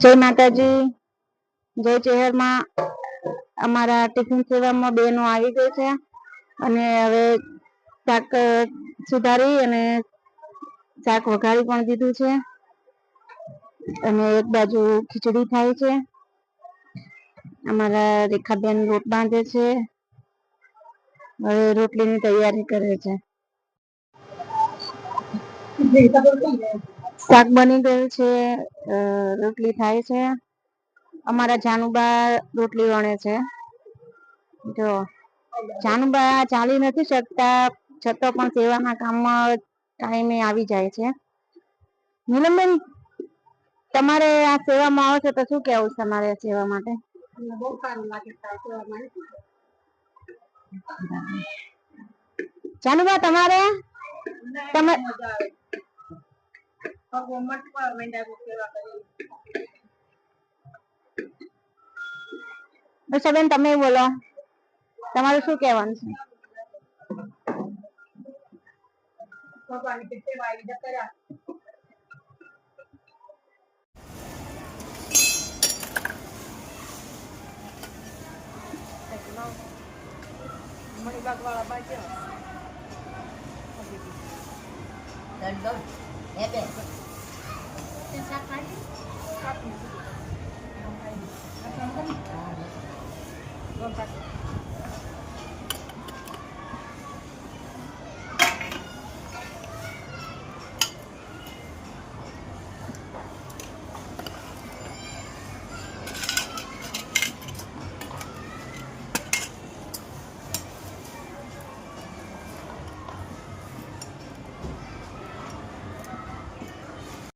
જય માતાજી, જય ચેહરમાં। અમારા ટિફિન સેવામાં બેનો આવી ગઈ છે અને હવે શાક સુધારી અને શાક વઘારી પણ દીધું છે અને એક બાજુ ખીચડી થાય છે। અમારા રેખાબેન રોટ બાંધે છે, હવે રોટલીની તૈયારી કરે છે। શાક બની ગયું છે, રોટલી થાય છે। અમારા જાનુબા રોટલી વણે છે। જો જાનુબા ચાલી નથી શકતા, છતાં પણ સેવાના કામમાં ટાઈમે આવી જાય છે। નીલમબેન, તમારે આ સેવામાં આવો છો તો શું કેવું તમારે સેવા માટે? બહુ સારું લાગે સેવામાં। જાનુબા, તમારે તમે બેન તમે બોલો, તમારે શું કહેવાનું છે?